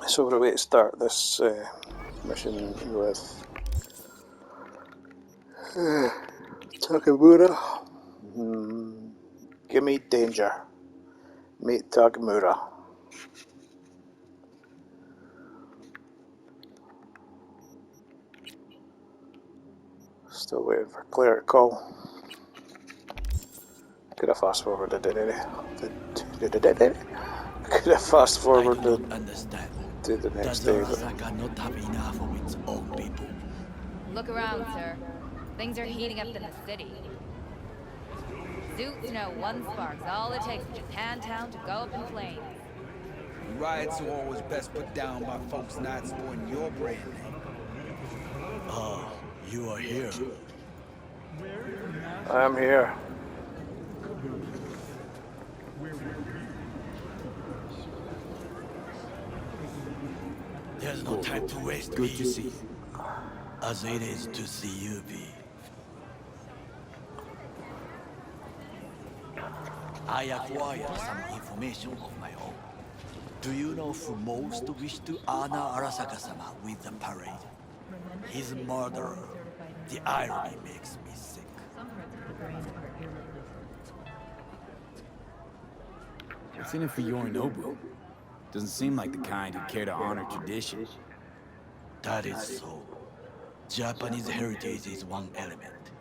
So we're away to start this mission with Takamura. Gimme Danger. Meet Takamura. Still waiting for Claire to call. Could have fast forwarded it. Could have fast forwarded to the next day. Does Arasaka not have enough of its own people? Look around, sir. Things are heating up in the city. Suits know one spark's all it takes for Japantown to go up in flames. Riots are always best put down by folks not sporting your brand name. Ah, you are here. I am here. There's no time to waste. Good to see you. As it is to see you, B. I acquired some information of my own. Do you know who most wished to honor Arasaka-sama with the parade? His murderer. The irony makes me sick. What's in it for Yorinobu? Doesn't seem like the kind who'd care to honor tradition. That is so. Japanese heritage is one element.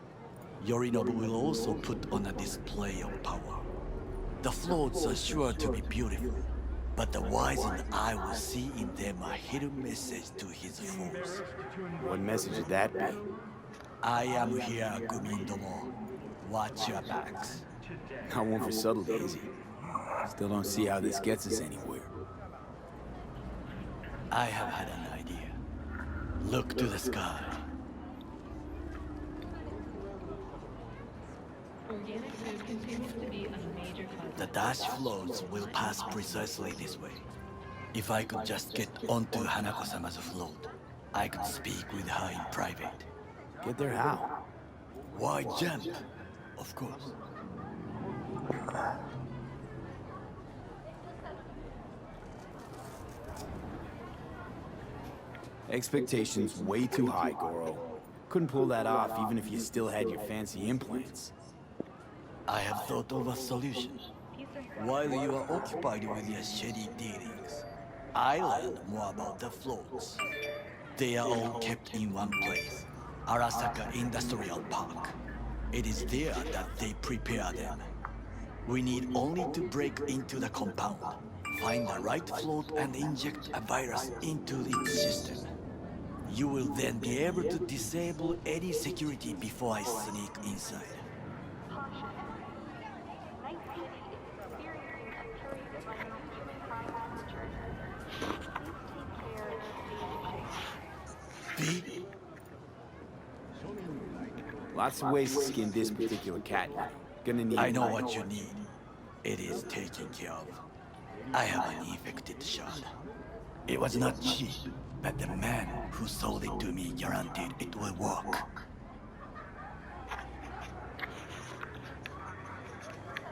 Yorinobu will also put on a display of power. The floats are sure to be beautiful, but the wizened eye will see in them a hidden message to his foes. What message would that be? I am here, Gumindomo. Watch your backs. Not one for subtlety, is he? Still don't see how this gets us anywhere. I have had an idea. Look to the sky. The dash floats will pass precisely this way. If I could just get onto Hanako-sama's float, I could speak with her in private. Get there how? Why jump? Of course. Expectations way too high, Goro. Couldn't pull that off even if you still had your fancy implants. I have thought of a solution. While you are occupied with your shady dealings, I learned more about the floats. They are all kept in one place, Arasaka Industrial Park. It is there that they prepare them. We need only to break into the compound, find the right float and inject a virus into its system. You will then be able to disable any security before I sneak inside. B? Lots of ways to skin this particular cat. Gonna need. I know what you need. It is taken care of. I have an infected shard. It was not cheap, but the man who sold it to me guaranteed it will work.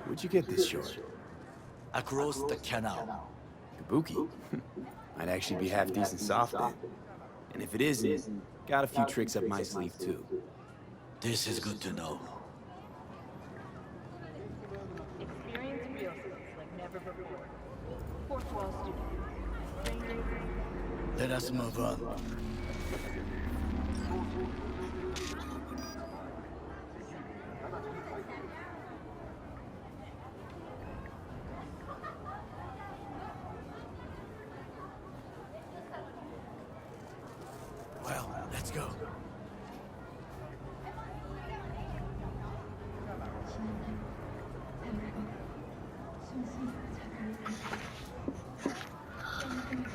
Where'd you get this short? Across the canal. Kabuki? Might actually be half decent soft then. And if it isn't, got a few tricks up my sleeve too. This is good to know. Experience real skills like never before. Fourth wall student. Let us move on. Well, let's go.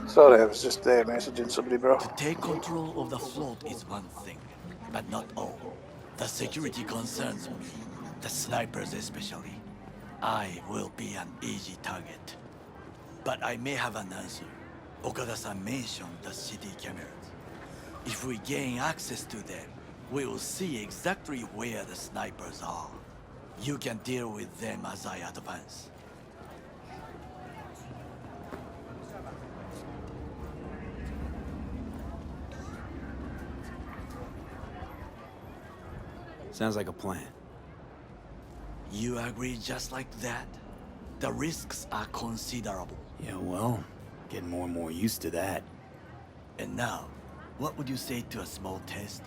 Sorry, I was just messaging somebody, bro. To take control of the float is one thing, but not all. The security concerns me, the snipers especially. I will be an easy target. But I may have an answer. Okada-san mentioned the city cameras. If we gain access to them, we will see exactly where the snipers are. You can deal with them as I advance. Sounds like a plan. You agree just like that? The risks are considerable. Yeah, well, getting more and more used to that. And now, what would you say to a small test?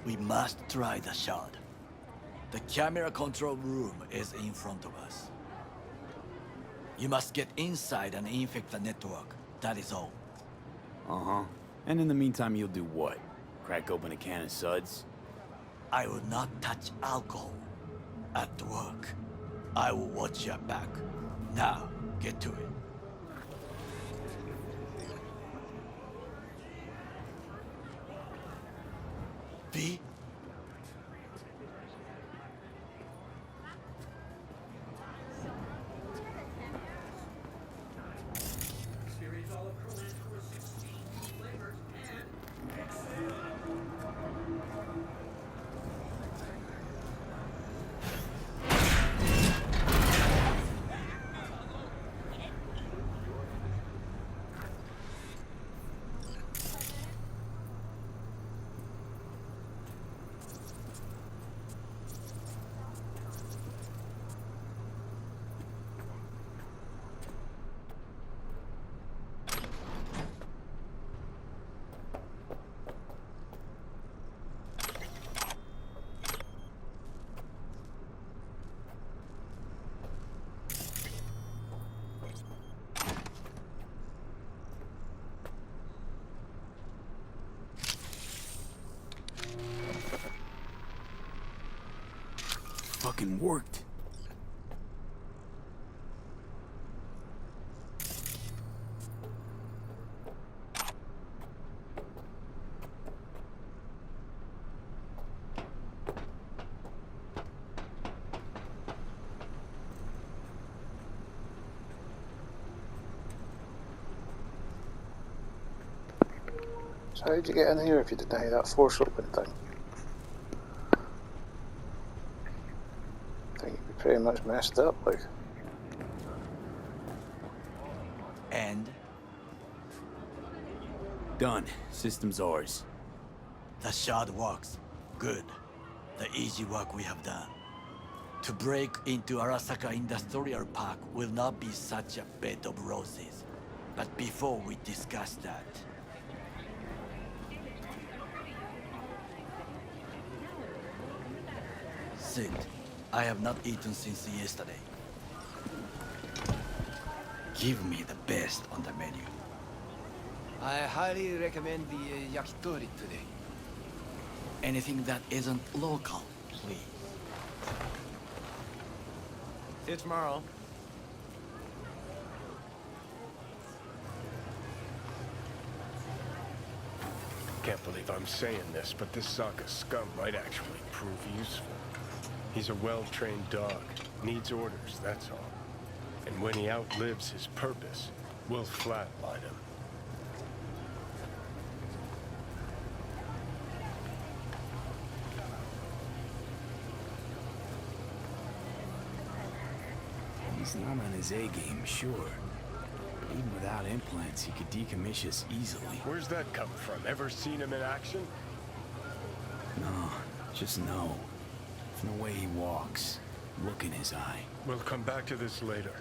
We must try the shard. The camera control room is in front of us. You must get inside and infect the network. That is all. Uh-huh. And in the meantime, you'll do what? Crack open a can of suds? I will not touch alcohol. At work, I will watch your back. Now, get to it. V? Fucking worked. So how did you get in here if you didn't have that force open thing? I think you'd be pretty much messed up, like. And? Done. System's ours. The shard works. Good. The easy work we have done. To break into Arasaka Industrial Park will not be such a bed of roses. But before we discuss that... Sid, I have not eaten since yesterday. Give me the best on the menu. I highly recommend the yakitori today. Anything that isn't local, please. See you tomorrow. Can't believe I'm saying this, but this Sokka scum might actually prove useful. He's a well-trained dog. Needs orders, that's all. And when he outlives his purpose, we'll flatline him. He's not on his A-game, sure. But even without implants, he could decommission us easily. Where's that come from? Ever seen him in action? No, just no. From the way he walks, look in his eye. We'll come back to this later.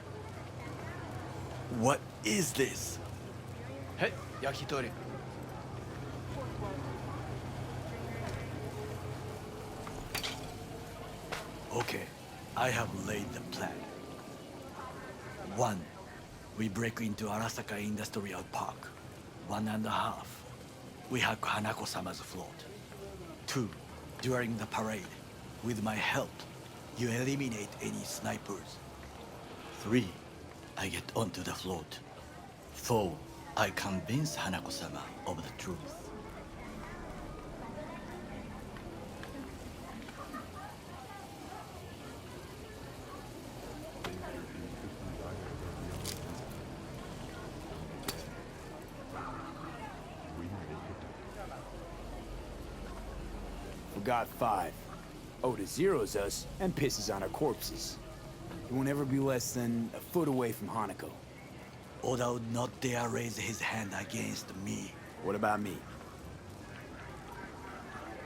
What is this? Hey, yakitori. Okay, I have laid the plan. 1. We break into Arasaka Industrial Park. 1.5. We hack Hanako-sama's float. 2. During the parade, with my help, you eliminate any snipers. 3. I get onto the float. 4. I convince Hanako-sama of the truth. Forgot 5. Oda zeroes us and pisses on our corpses. He won't ever be less than a foot away from Hanako. Oda would not dare raise his hand against me. What about me?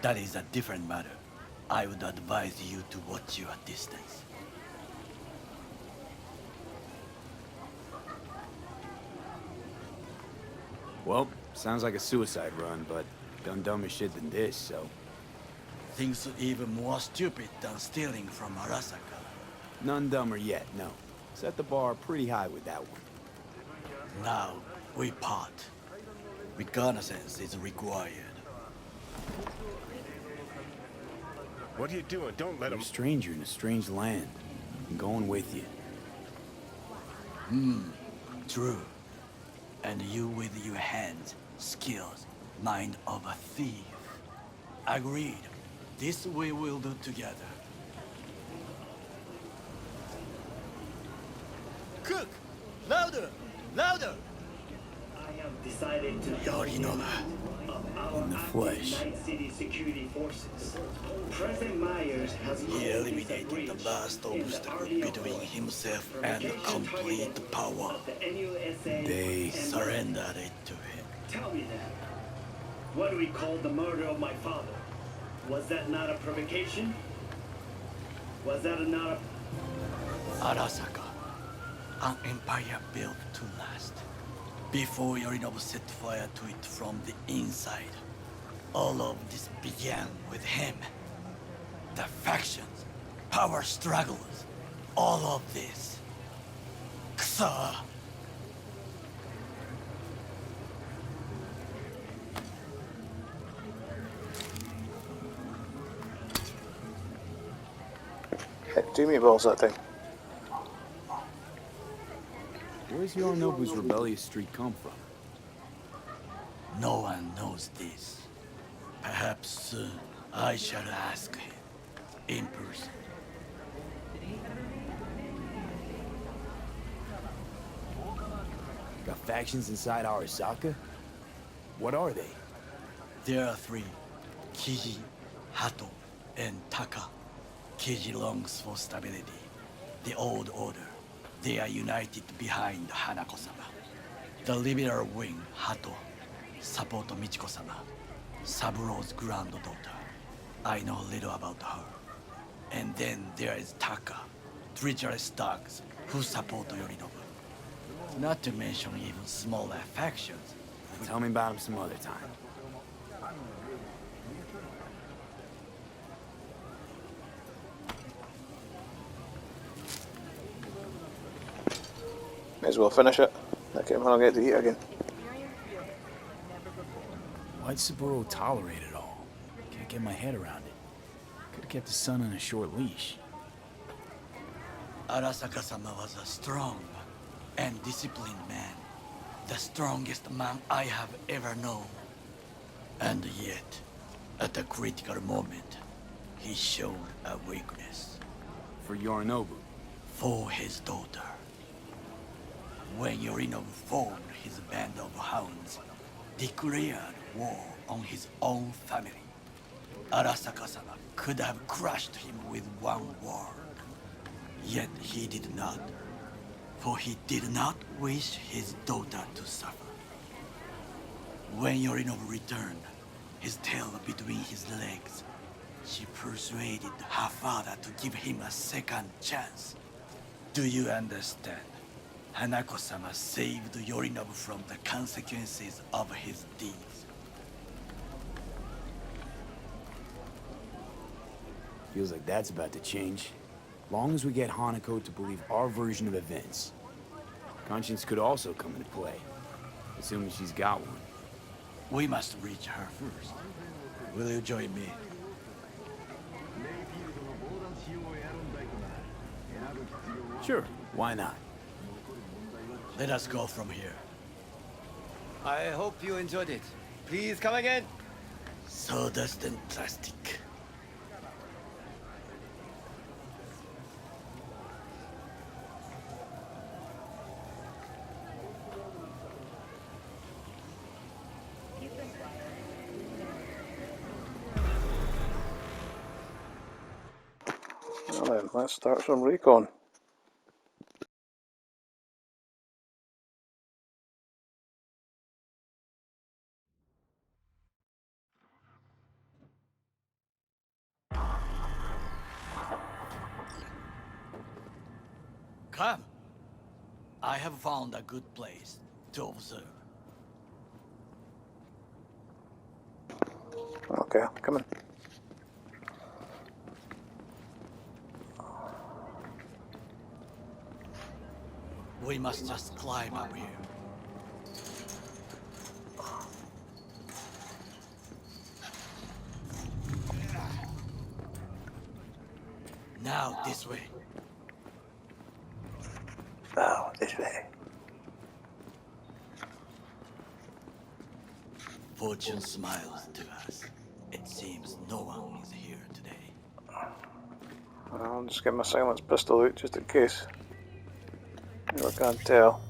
That is a different matter. I would advise you to watch your distance. Well, sounds like a suicide run, but done dumber shit than this, so... Things even more stupid than stealing from Arasaka. None dumber yet, no. Set the bar pretty high with that one. Now, we part. Reconnaissance is required. What are you doing? Don't let You're him... a stranger in a strange land. I'm going with you. True. And you with your hands, skills, mind of a thief. Agreed. This we will do together. Cook! Louder! Louder! I have decided to Yorinobu. In the flesh. Night City security forces. President Myers has He eliminated the last obstacle between himself and complete power. They Surrendered it to him. Tell me that. What we called the murder of my father. Was that not a provocation? Was that not a... Arasaka, an empire built to last. Before Yorinobu set fire to it from the inside, all of this began with him. The factions, power struggles, all of this. Kusa! Heck, do me balls that thing. Where's Yorinobu's rebellious streak come from? No one knows this. Perhaps soon I shall ask him in person. Got factions inside Arasaka? What are they? There are three: Kiji, Hato, and Taka. Kiji longs for stability. The old order. They are united behind Hanako-sama. The liberal wing, Hato, support Michiko-sama, Saburo's granddaughter. I know little about her. And then there is Taka, treacherous dogs who support Yorinobu. Not to mention even smaller factions. Tell me about him some other time. May as well finish it. That game when I'll get to eat again. Why'd Saburo tolerate it all? Can't get my head around it. Could've kept his son on a short leash. Arasaka-sama was a strong and disciplined man. The strongest man I have ever known. And yet, at a critical moment, he showed a weakness. For Yorinobu. For his daughter. When Yorinobu formed his band of hounds, declared war on his own family, Arasaka-sama could have crushed him with one word. Yet he did not, for he did not wish his daughter to suffer. When Yorinobu returned, his tail between his legs, she persuaded her father to give him a second chance. Do you understand? Hanako-sama saved Yorinobu from the consequences of his deeds. Feels like that's about to change. Long as we get Hanako to believe our version of events. Conscience could also come into play, assuming she's got one. We must reach her first. Will you join me? Sure, why not? Let us go from here. I hope you enjoyed it. Please come again. Sawdust and plastic. Well then, let's start some recon. Come. I have found a good place to observe. Okay, come on. We must just climb up here. Now this way. Oh, this way. Fortune smiles to us. It seems no one is here today. I'll just get my silence pistol out just in case. Never can tell.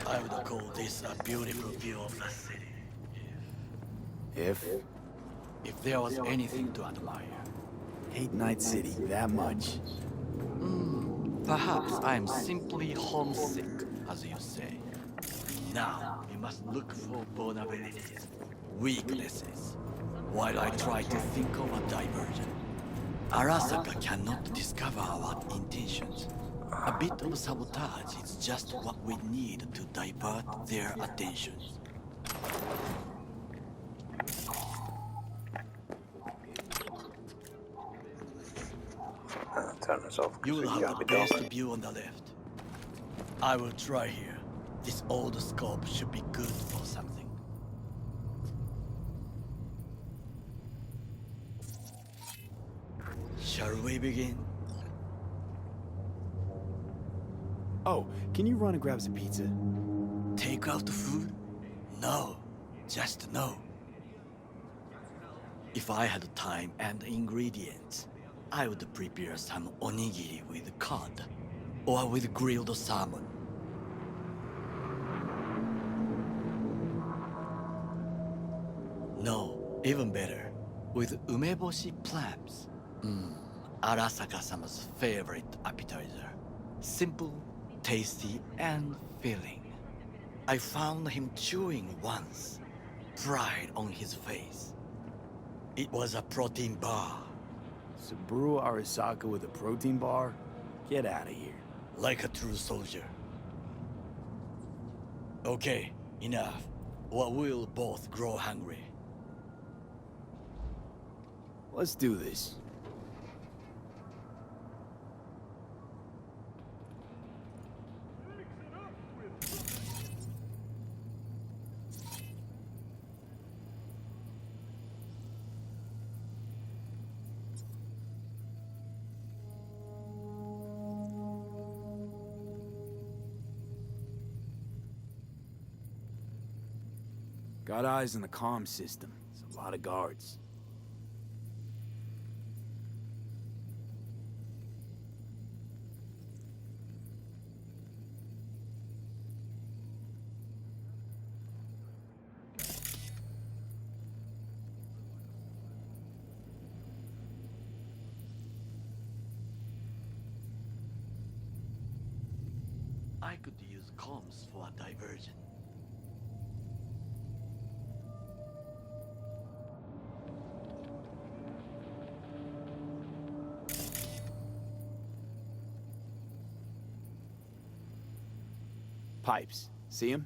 I would call this a beautiful view of the city. If? If there was anything to admire. Hate Night City that much. Perhaps I'm simply homesick, as you say. Now, we must look for vulnerabilities, weaknesses, while I try to think of a diversion. Arasaka cannot discover our intentions. A bit of sabotage is just what we need to divert their attentions. Turn this off. You will You have got the me best done. view on the left. I will try here. This old scope should be good for something. Shall we begin? Oh, can you run and grab some pizza? Take out the food? No, just no. If I had time and ingredients, I would prepare some onigiri with cod, or with grilled salmon. No, even better, with umeboshi clams. Arasaka-sama's favorite appetizer. Simple, tasty, and filling. I found him chewing once, pride on his face. It was a protein bar. Saburo Arasaka with a protein bar? Get out of here. Like a true soldier. Okay, enough. Or we'll both grow hungry. Let's do this. Got eyes on the comm system. It's a lot of guards. I could use comms for a diversion. Pipes. See him?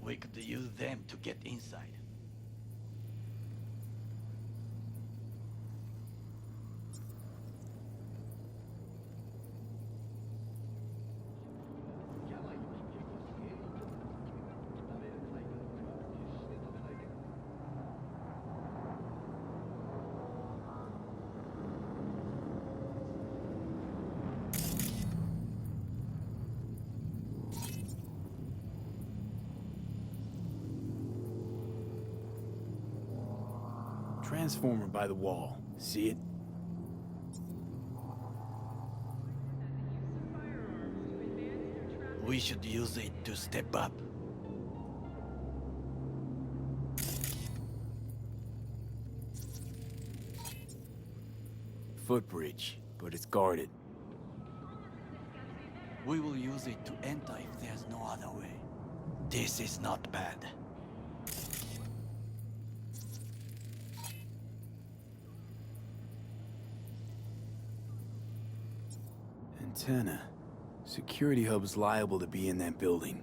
We could use them to get inside. Transformer by the wall. See it? We should use it to step up. Footbridge, but it's guarded. We will use it to enter if there's no other way. This is not bad. Antenna. Security hub's liable to be in that building.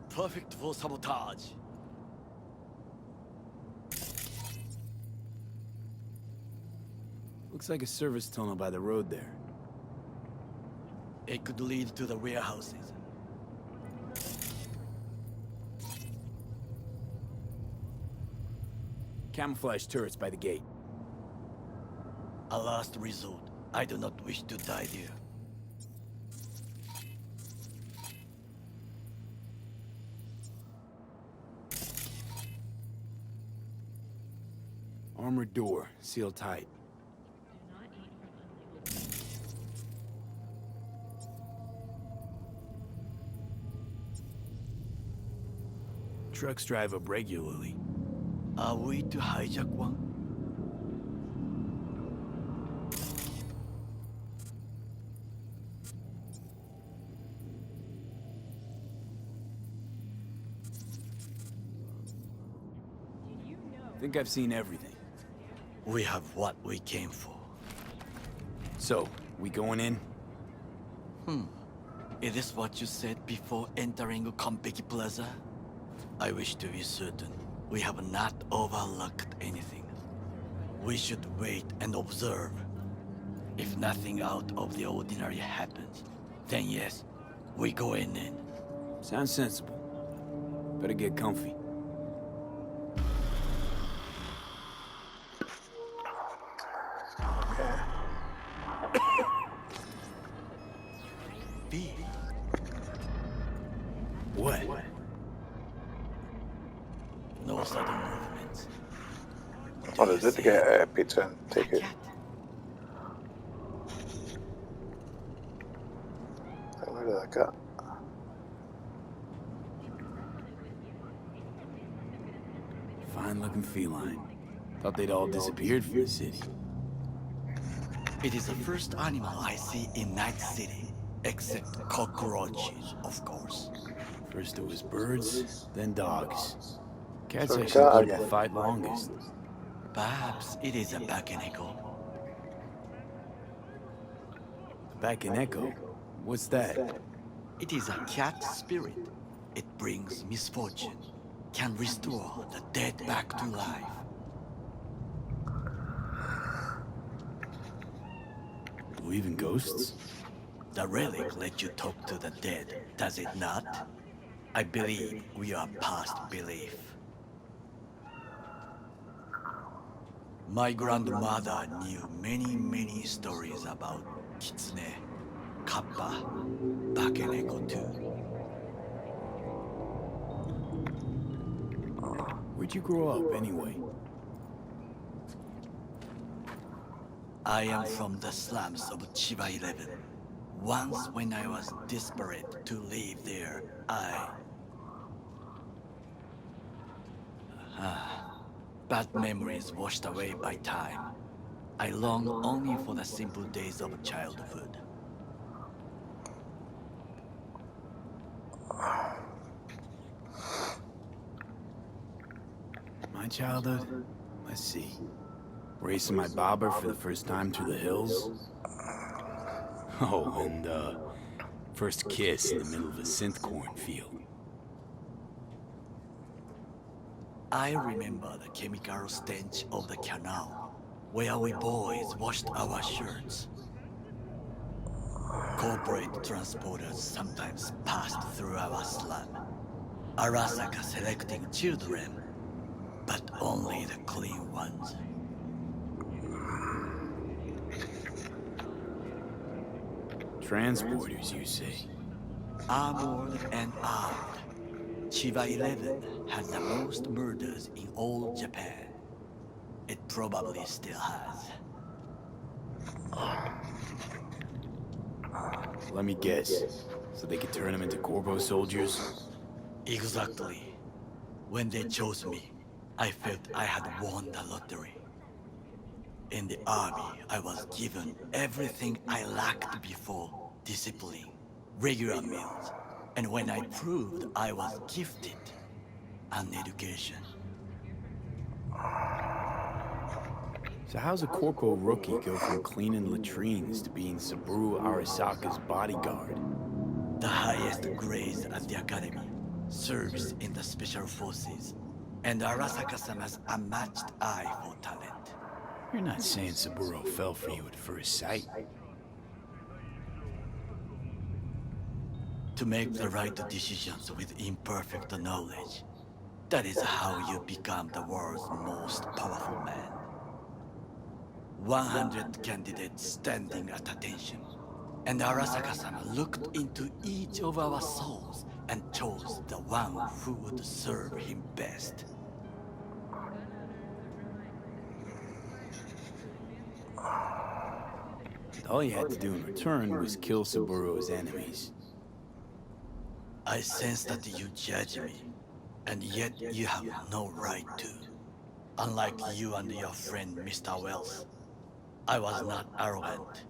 Perfect for sabotage. Looks like a service tunnel by the road there. It could lead to the warehouses. Camouflage turrets by the gate. A last resort. I do not wish to die there. Armored door, sealed tight. Trucks drive up regularly. Are we to hijack one? I think I've seen everything. We have what we came for. So, we going in? Is this what you said before entering Konpeki Plaza? I wish to be certain we have not overlooked anything. We should wait and observe. If nothing out of the ordinary happens, then yes, we go in. Sounds sensible. Better get comfy. B. What? No sudden movements. Oh, there's it to get a pizza and take it. Where did that go? Fine looking feline. Thought they'd all disappeared from the city. It is the first animal I see in Night City, except cockroaches, of course. First it was birds, then dogs. Cats So actually dog. keep the fight longest. Perhaps it is a Bakeneko. Back in Echo. What's that? It is a cat spirit. It brings misfortune, can restore the dead back to life. Believe in ghosts? The relic lets you talk to the dead, does it not? I believe we are past belief. My grandmother knew many stories about Kitsune, Kappa, Bakeneko too. Where'd you grow up, anyway? I am from the slums of Chiba 11. Once when I was desperate to live there, bad memories washed away by time. I long only for the simple days of childhood. My childhood? Let's see. Racing my bobber for the first time through the hills. Oh, and, first kiss in the middle of a synth cornfield. I remember the chemical stench of the canal, where we boys washed our shirts. Corporate transporters sometimes passed through our slum. Arasaka selecting children, but only the clean ones. Transporters, you say? Armored and armed. Chiba 11 had the most murders in all Japan. It probably still has. Let me guess. So they could turn them into Corpo soldiers? Exactly. When they chose me, I felt I had won the lottery. In the army, I was given everything I lacked before: discipline, regular meals, and when I proved I was gifted, an education. So how's a Corpo rookie go from cleaning latrines to being Saburo Arasaka's bodyguard? The highest grades at the academy, service in the special forces, and Arasaka-sama's unmatched eye for talent. You're not saying Saburo fell for you at first sight. To make the right decisions with imperfect knowledge, that is how you become the world's most powerful man. 100 candidates standing at attention, and Arasaka-sama looked into each of our souls and chose the one who would serve him best. All you had to do in return was kill Saburo's enemies. I sense that you judge me, and yet you have no right to. Unlike you and your friend Mr. Wells, I was not arrogant.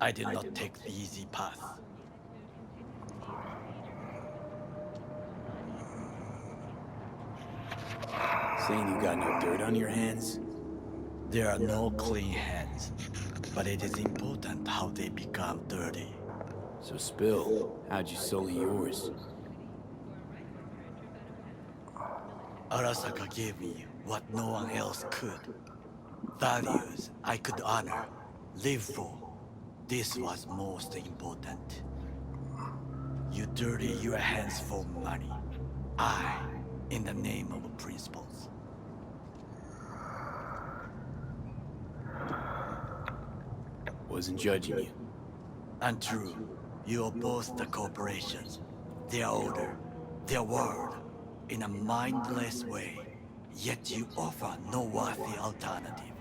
I did not take the easy path. Saying you got no dirt on your hands? There are no clean hands, but it is important how they become dirty. So spill, how'd you sully yours? Arasaka gave me what no one else could. Values I could honor, live for. This was most important. You dirty your hands for money. I, in the name of principles. Wasn't judging you. Untrue. You oppose the corporations, their order, their word, in a mindless way. Yet you offer no worthy alternative.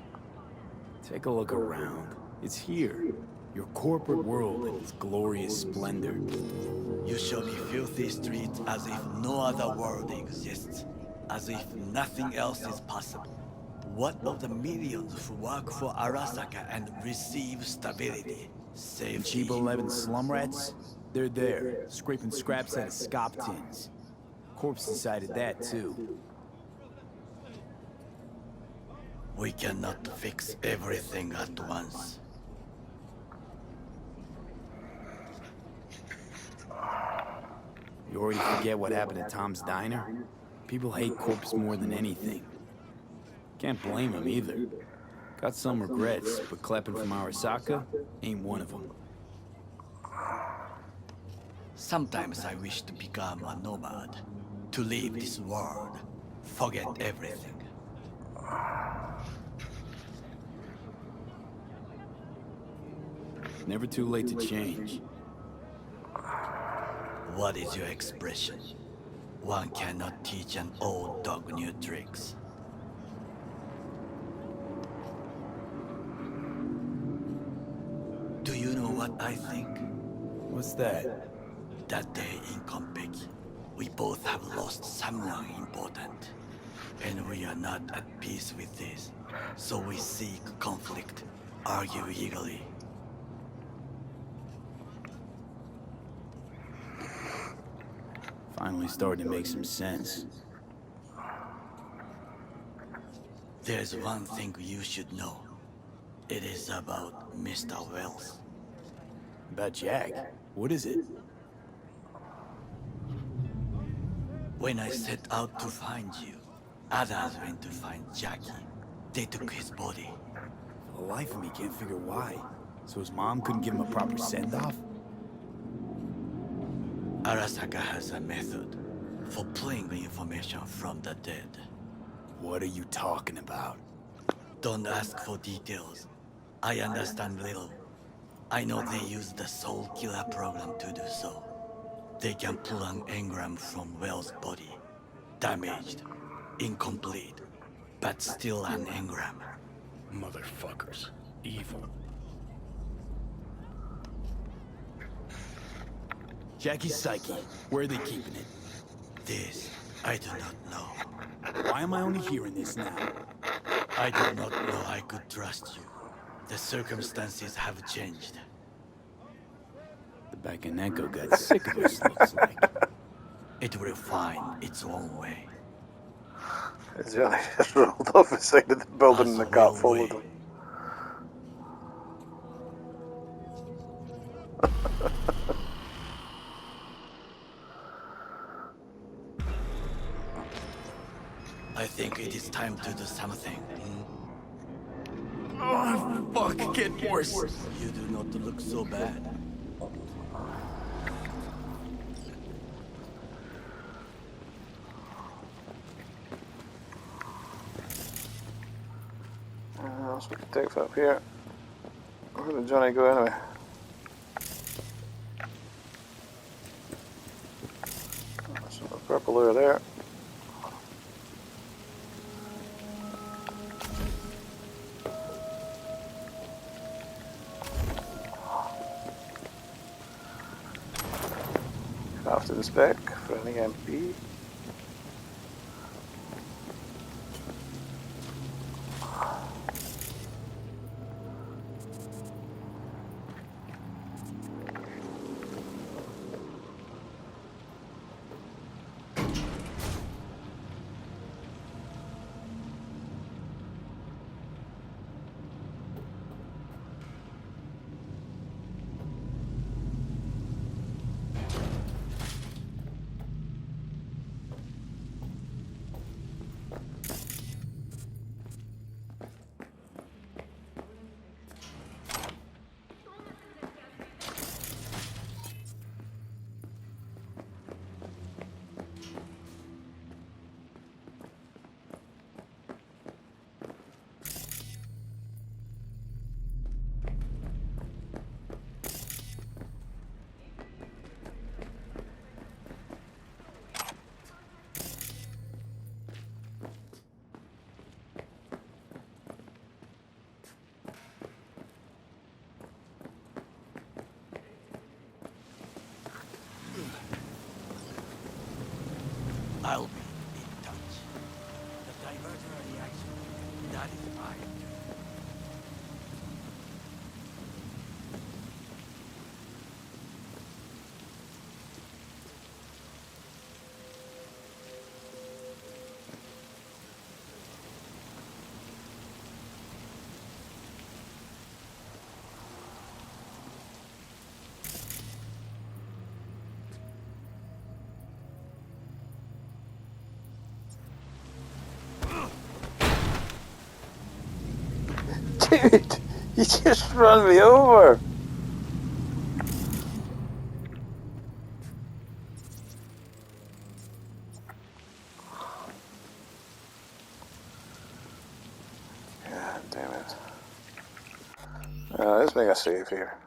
Take a look around. It's here. Your corporate world in its glorious splendor. You show me filthy streets as if no other world exists, as if nothing else is possible. What of the millions who work for Arasaka and receive stability, safety? Chiba 11 slum rats? They're there, scraping scraps out of scop tins. Corpse decided that too. We cannot fix everything at once. You already forget what happened at Tom's Diner? People hate Corpse more than anything. Can't blame him either. Got some regrets, but clapping from Arasaka ain't one of them. Sometimes I wish to become a nomad, to leave this world, forget everything. Never too late to change. What is your expression? One cannot teach an old dog new tricks. Do you know what I think? What's that? That day in Konpeki, we both have lost someone important. And we are not at peace with this. So we seek conflict, argue eagerly. Finally starting to make some sense. There's one thing you should know. It is about Mr. Wells. About Jack? What is it? When I set out to find you, Others went to find Jackie. They took his body. For the life of me, can't figure why. So his mom couldn't give him a proper send-off? Arasaka has a method for pulling the information from the dead. What are you talking about? Don't ask for details. I understand little. I know they use the Soul Killer program to do so. They can pull an engram from Well's body. Damaged, incomplete, but still an engram. Motherfuckers. Evil. Jackie's psyche. Where are they keeping it? This, I do not know. Why am I only hearing this now? I did not know I could trust you. The circumstances have changed. The Bakaneko got sick of us, looks like. It will find its own way. Johnny just rolled off the side of the building and the car followed him. I think it is time to do something. Oh, fuck, get worse. You do not look so bad. Else we can take from up here. Where did Johnny go anyway? Some purple over there. After the spec for an EMP. I'll be in touch. The diverter reaction, that is mine. Dude, you just run me over. God damn it. Let's make a save here.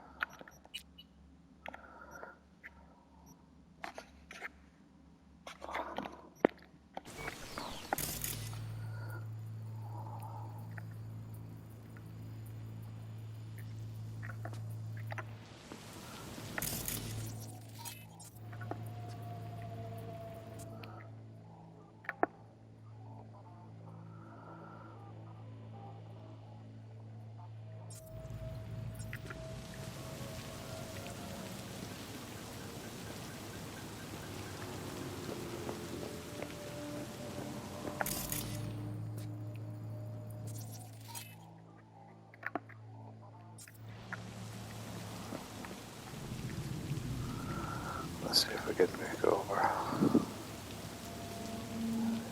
Let's see if we can make over.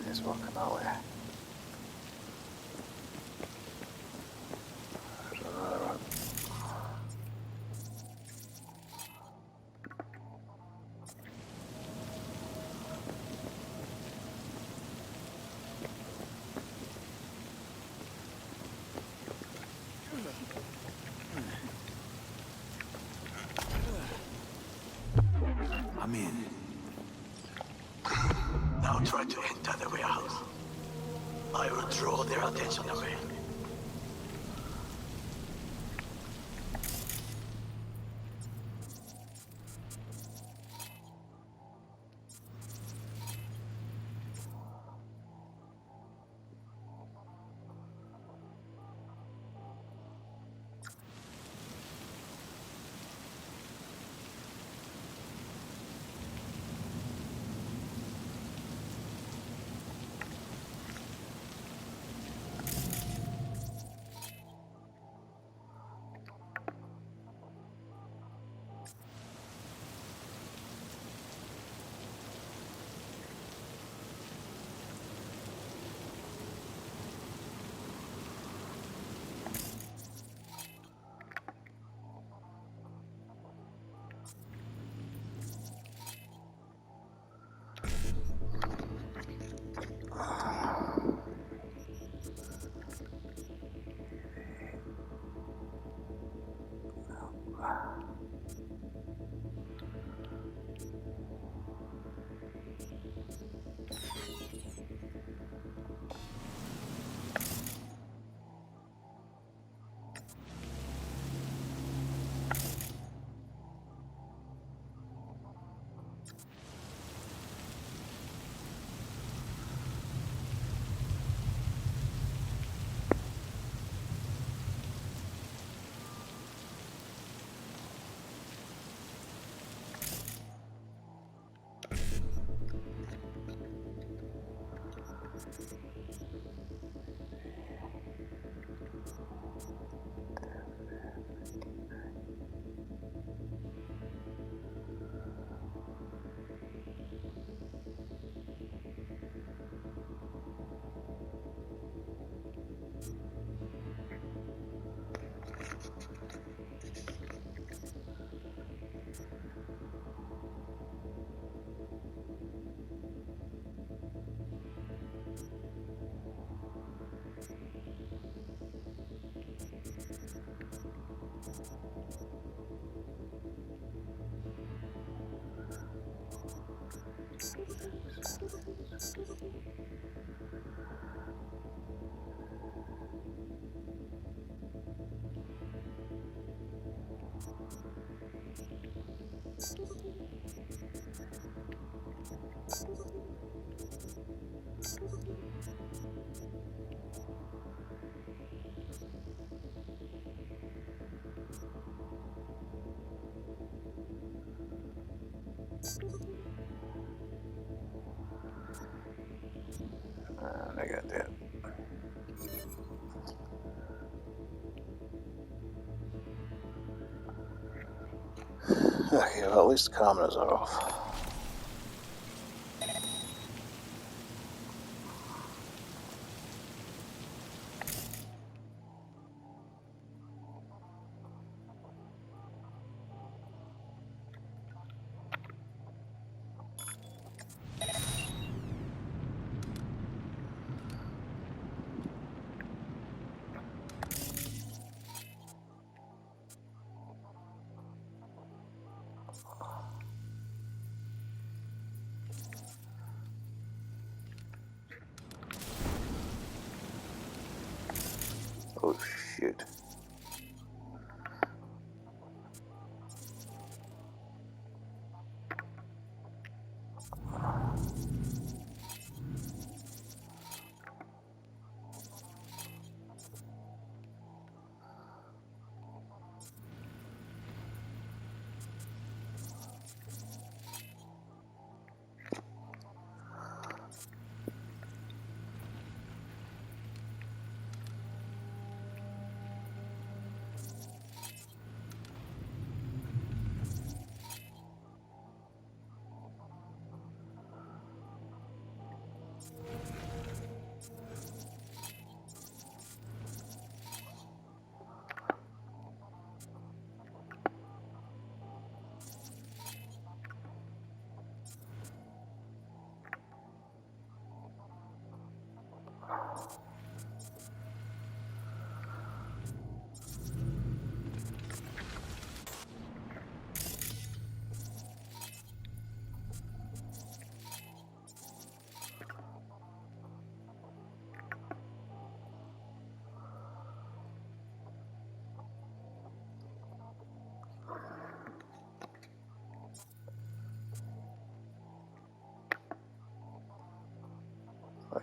He's walking that way. come in. Now try to enter the warehouse. I will draw their attention away. I got that. Okay, well, at least the common is off. Oh, shoot.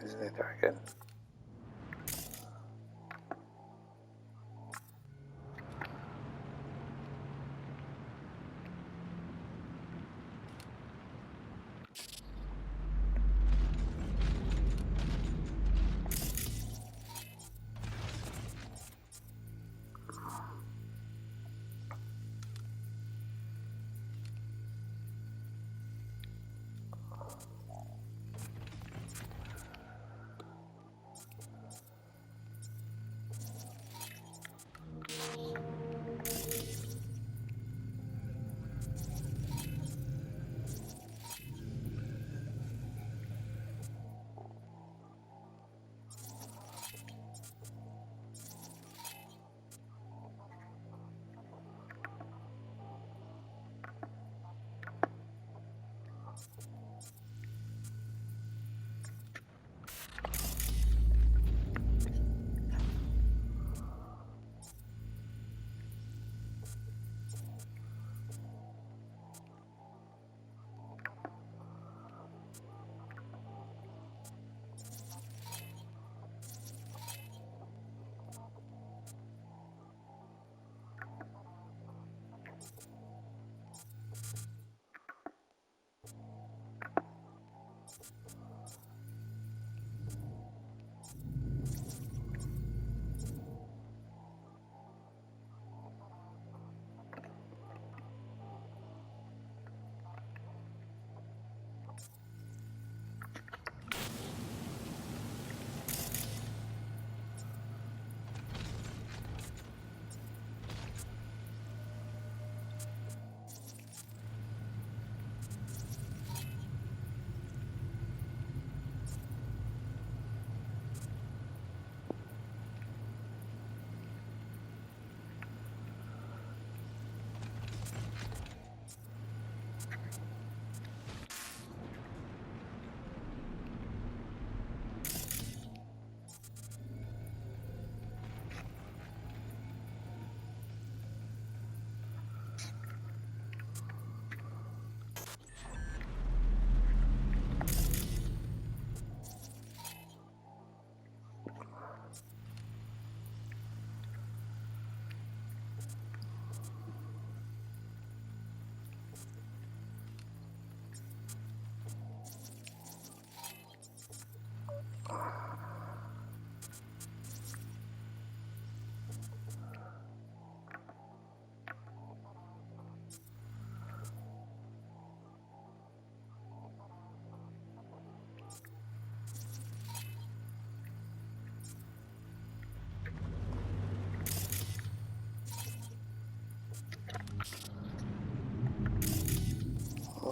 he's in there again.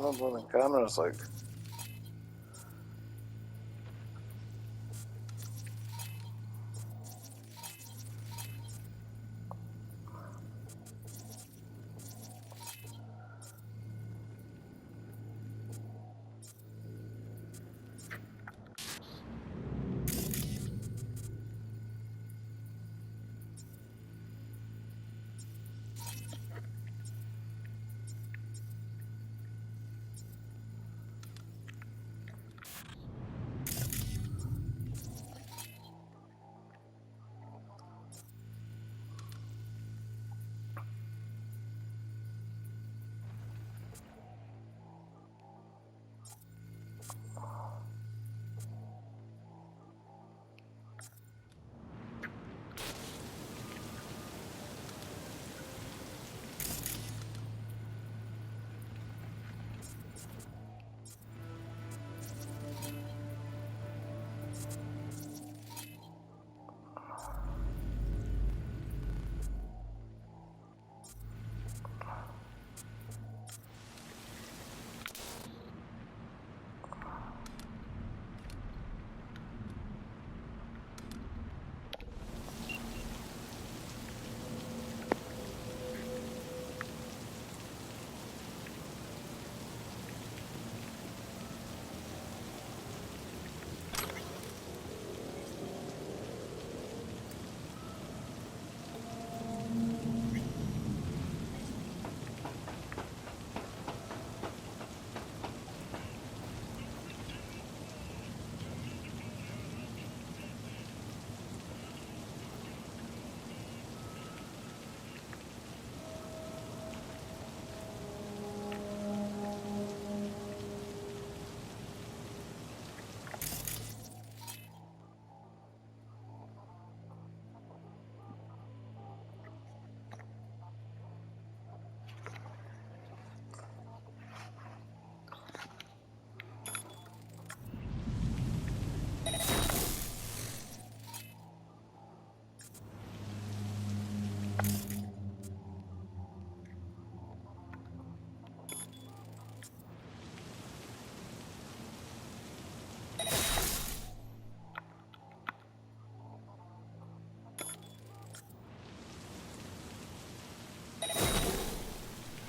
Oh, blooming cameras, like.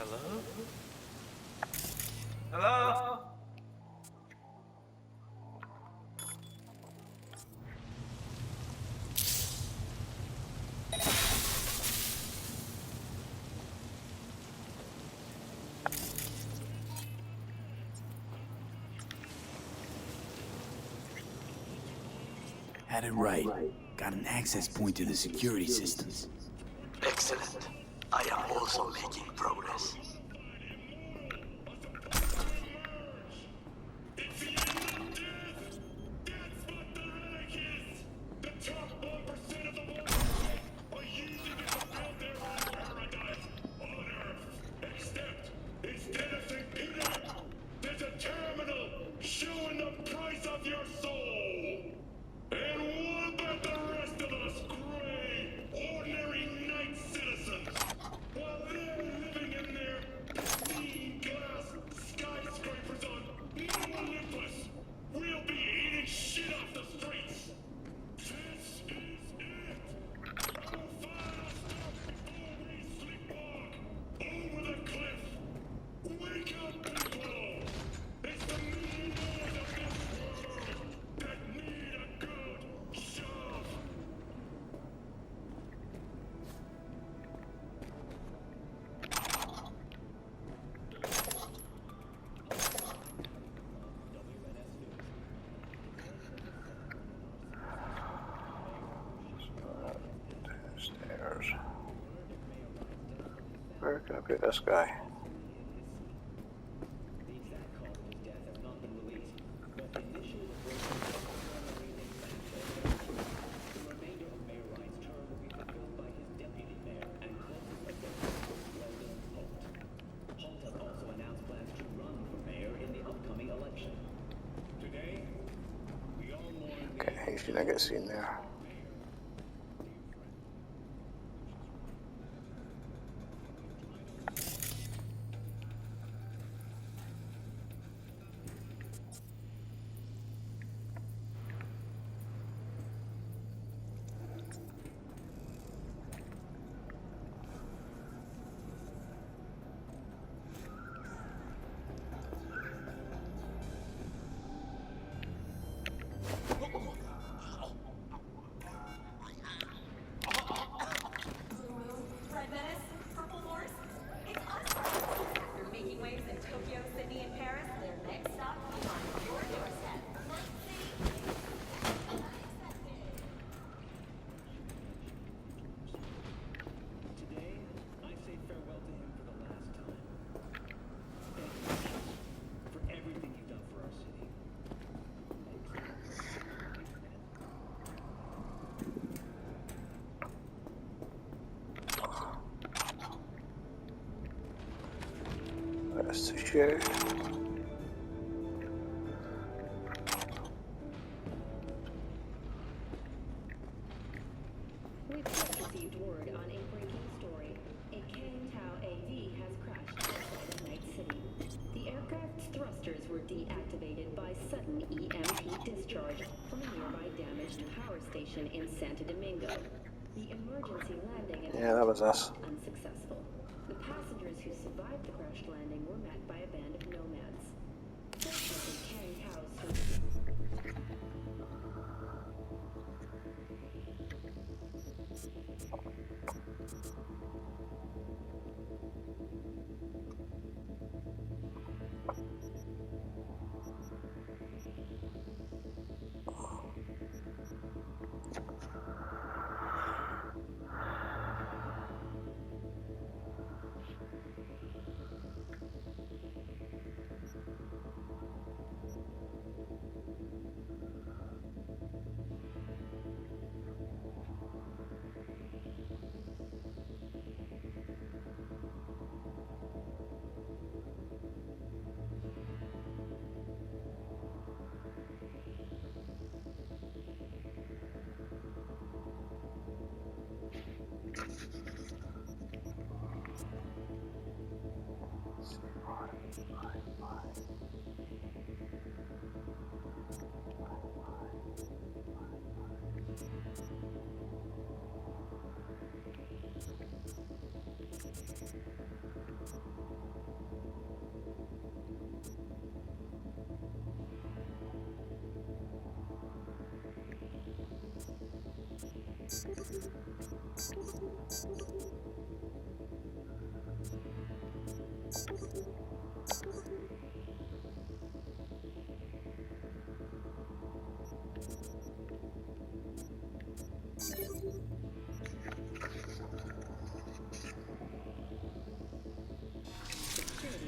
Hello? Hello? Had it right. Got an access point to the security systems. Excellent. I am also making progress. Where can I be this guy? Okay, he shouldn't get seen there. That's the show. We've just received word on a breaking story. A Kang-Tao AV has crashed outside of Night City. The aircraft's thrusters were deactivated by sudden EMP discharge from a nearby damaged power station in Santo Domingo. The emergency landing That was us. unsuccessful. The passengers who survived the crash landing were met by a band of nomads. Fortunately, Kang-Tao's Security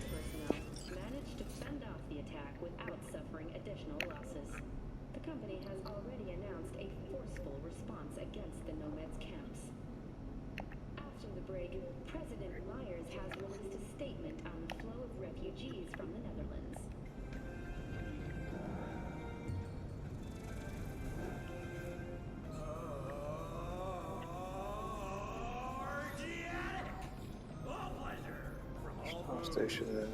personnel managed to fend off the attack without suffering additional losses. The company has already announced a forceful response against the Nomads' camps. After the break, President Myers has released a statement on the flow of refugees from the Netherlands. Station and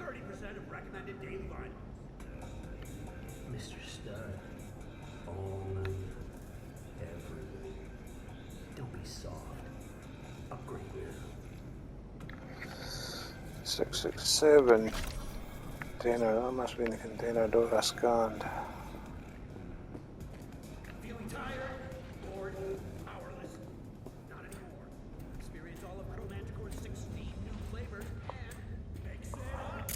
330% of recommended daily volume. Mr. Stud, all night, every day. Don't be soft. Upgrade now. 667. Container, that must be in the container door scanned. Feeling tired, bored, powerless? Not anymore. Experience all of Metal Manticore's 16 new flavors and mix it up.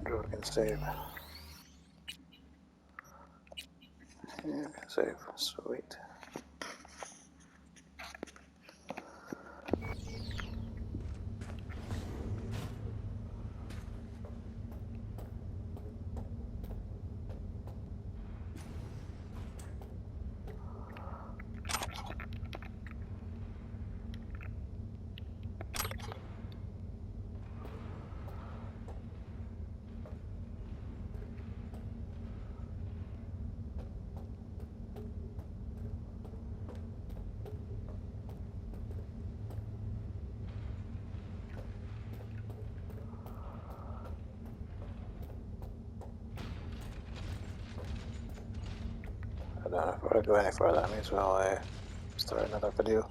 We can save. Yeah, save. Sweet. I don't know if I go any further, I may as well start another video.